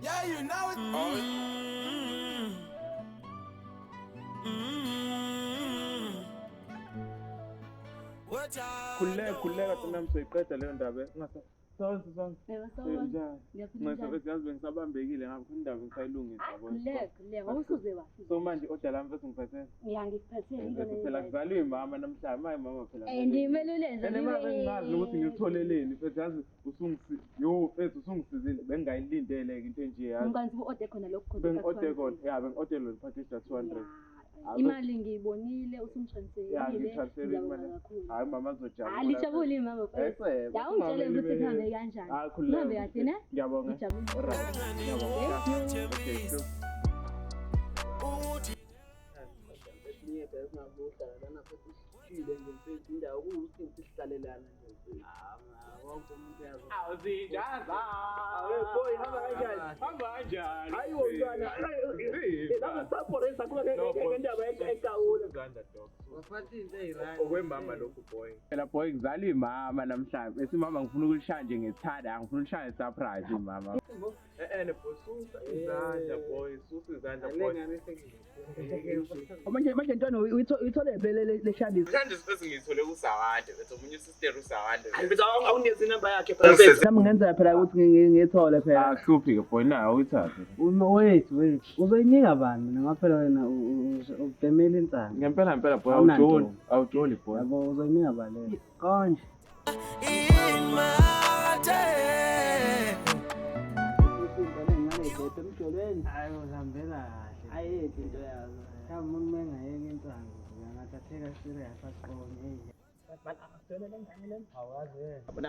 Yeah, you know it. Khuleka thina msoyiqeda leyo ndaba sonke ngiyazi bengisabambekile ngapha indaba ngisayilungisa so manje oda lami bese ngiphethe phela kuzalwe imama namhlanje maye mama phela ngingazi ukuthi ngitholeleni mfethu yazi usungisizile bengingayilindele into enje yazi bengi-ode lo package ya 200 imali ngiyibonile usungitransferile imali hayi mama azojabula lijabule mama mfethu la ungitshele ukuthi kuhambe kanjani kuhambe kahle ne ngiyabonga phela boy ngizala imama namhlanje esimama ngifuna ukulishaya nje ngethanda angifuna ukulishaya surprise imama susa izandla boy manje ntwana uyithole phela leshandisi bese ngiyithole kusawade bese omunye usister usawade awunikeza inamba yakhe phela nami ngenza phela ukuthi ngiyithole phela akuhluphi-ke boy nayo uyithathe wait uzoyinika bani ngaphela wena udemela insana ngempela boy awujoli boy yabo uzoyinika bani konje hayi uzihambela kahle ayithi into yazo kama ngingayeka insana ngingathatheka serious asibone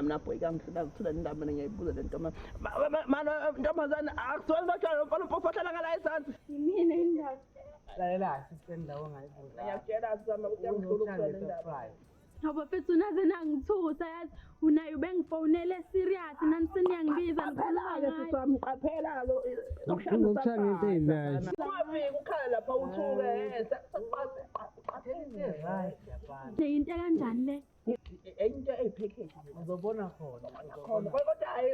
mina boy kamhlala ngithola indaba mina ngiyayibuza le nto mano ntombazana akusuke ngitshela mfana ufohlela ngala esansi yimina indaba lalela sisendawo ngayibuza ngiyakutshela sami ukuthi angidlula ukuthola indaba Haba mfethu naze nangithusa yazi unayo bengifonele serious nanisini yangibiza ngikhulaka sisami qaphela lo ukushanga into eyimanje mafika ukhala lapha uthuke qaphela right yapana into kanjani le into eyipackage uzobona khona kodwa hayi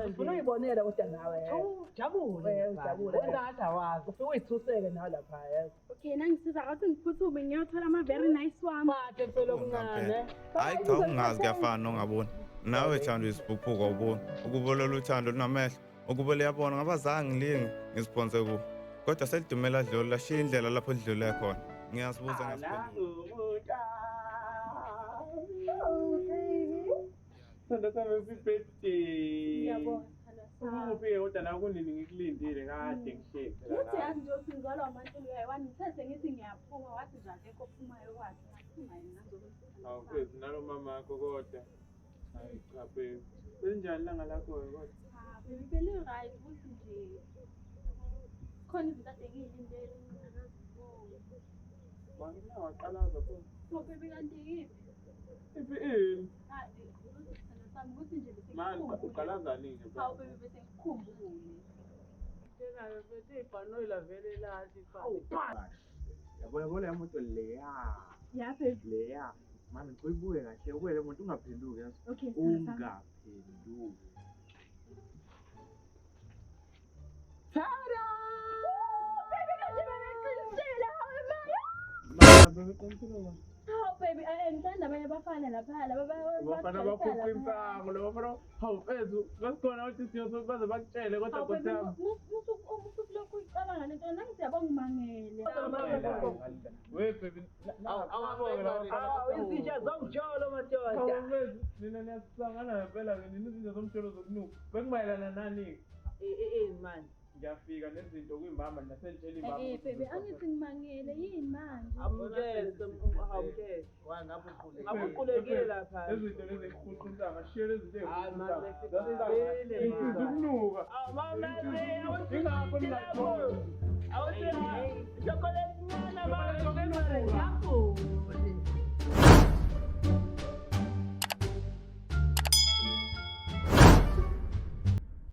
ufuna uyibonela kodwa nawe ujabule wena ngathi awazi ufike uyithuseke nawe lapha yazi okay nangisiza ukuthi ngiphuthume ngiyothola ama very nice wami manje phela okuncane hayi cha ungazi kuyafana nongaboni nawe thando isibhuphuka ubona ukubolela uthando lunamehlo ukubole yabona ngabazange ngilinge ngisponse ku kodwa selidumela dlula lashiya indlela lapho lidlule khona ngiyasibuza ngasiphendula Sanda sami happy birthday. Ngiyabona. Ufike kodwa nawe kunini ngikulindile kade ngisheke phela. Uthi yazi nje uthi ngizalwa amantulu yayi ngithethe ngithi ngiyaphuma wathi nje akekho ophumayo kwakhe ngaphuma yena ngizokwenza. Awufezi nalo mama akho kodwa. Hayi cha babe. Benjani langa lakho kodwa? Baby phela right ukuthi nje khona izinto ade ngiyilindele ngingaziboni. Wangina waqalaza phela. So baby kanti yiphi? Ipi ukuthi nje bese manje uqalazanike phela. Hawu baby bese ngikhumbule. Ngeke bese ibhanoyi lavele lathi Yabo le moto leya. Yeah baby. Leya. Mami uyibuke kahle ukwele umuntu ungaphenduki yazi. Okay, ungaphenduki. Tada! Baby kanti bengiqinisile hawe mama. Baby konke Hawu baby ngithanda abanye abafana lapha bafana bakhupha impango lo bafana hawufethu ngasikhona ukuthi siyoso baze bakutshele kodwa kodwa musu lokhu ucabanga lento nangiyabonga ngimangele we baby awabonge la izinja zomjolo madoda hawufethu nina niyasangana phela nina izinja zomjolo zokunuka bekumayelana nani man ngiyafika nezinto kuyimama nasentshela imama baby angithi ngimangele yini manje amukele ngabukhulekile lapha izinto lezi ekhuqunta ngashiya lezi zinto ekhuqunta ukunuka awuthi chocolate nyana manje